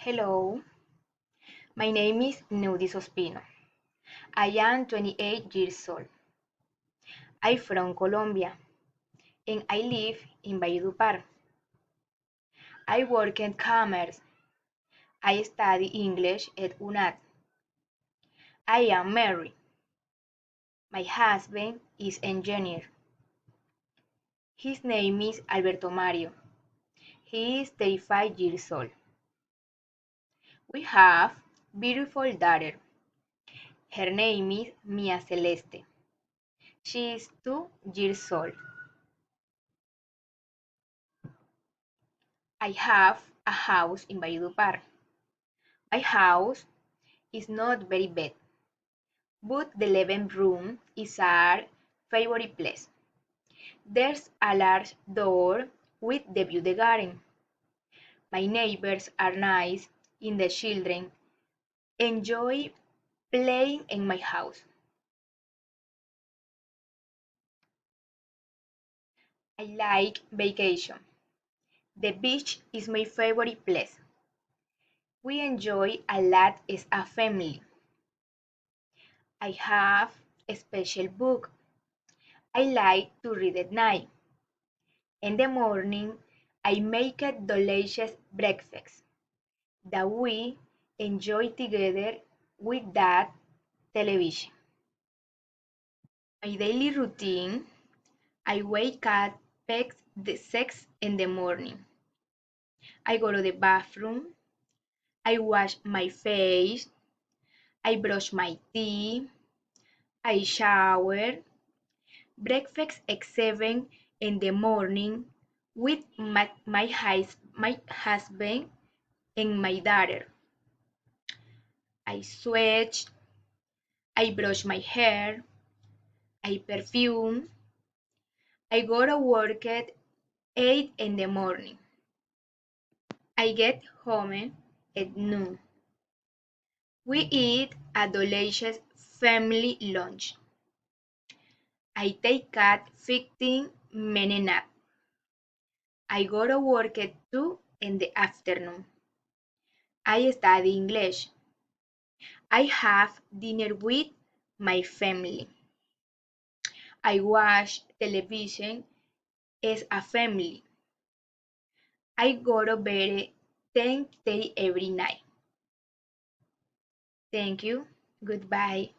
Hello, my name is Neudis Ospino. I am 28 years old. I'm from Colombia and I live in Valledupar. I work in commerce. I study English at UNAD. I am married. My husband is engineer. His name is Alberto Mario. He is 35 years old. We have beautiful daughter. Her name is Mia Celeste. She is 2 years old. I have a house in Valledupar. My house is not very big, but the living room is our favorite place. There's a large door with the view the garden. My neighbors are nice and the children enjoy playing in my house. I like vacation. The beach is my favorite place. We enjoy a lot as a family. I have a special book. I like to read at night. In the morning, I make a delicious breakfast that we enjoy together with that television. My daily routine, I wake up past the 6 in the morning. I go to the bathroom. I wash my face. I brush my teeth. I shower. Breakfast at 7 in the morning with my husband and my daughter. I sweat, I brush my hair, I perfume, I go to work at 8 in the morning. I get home at noon. We eat a delicious family lunch. I take a 15-minute nap. I go to work at 2 in the afternoon. I study English. I have dinner with my family. I watch television as a family. I go to bed at 10:30 every night. Thank you. Goodbye.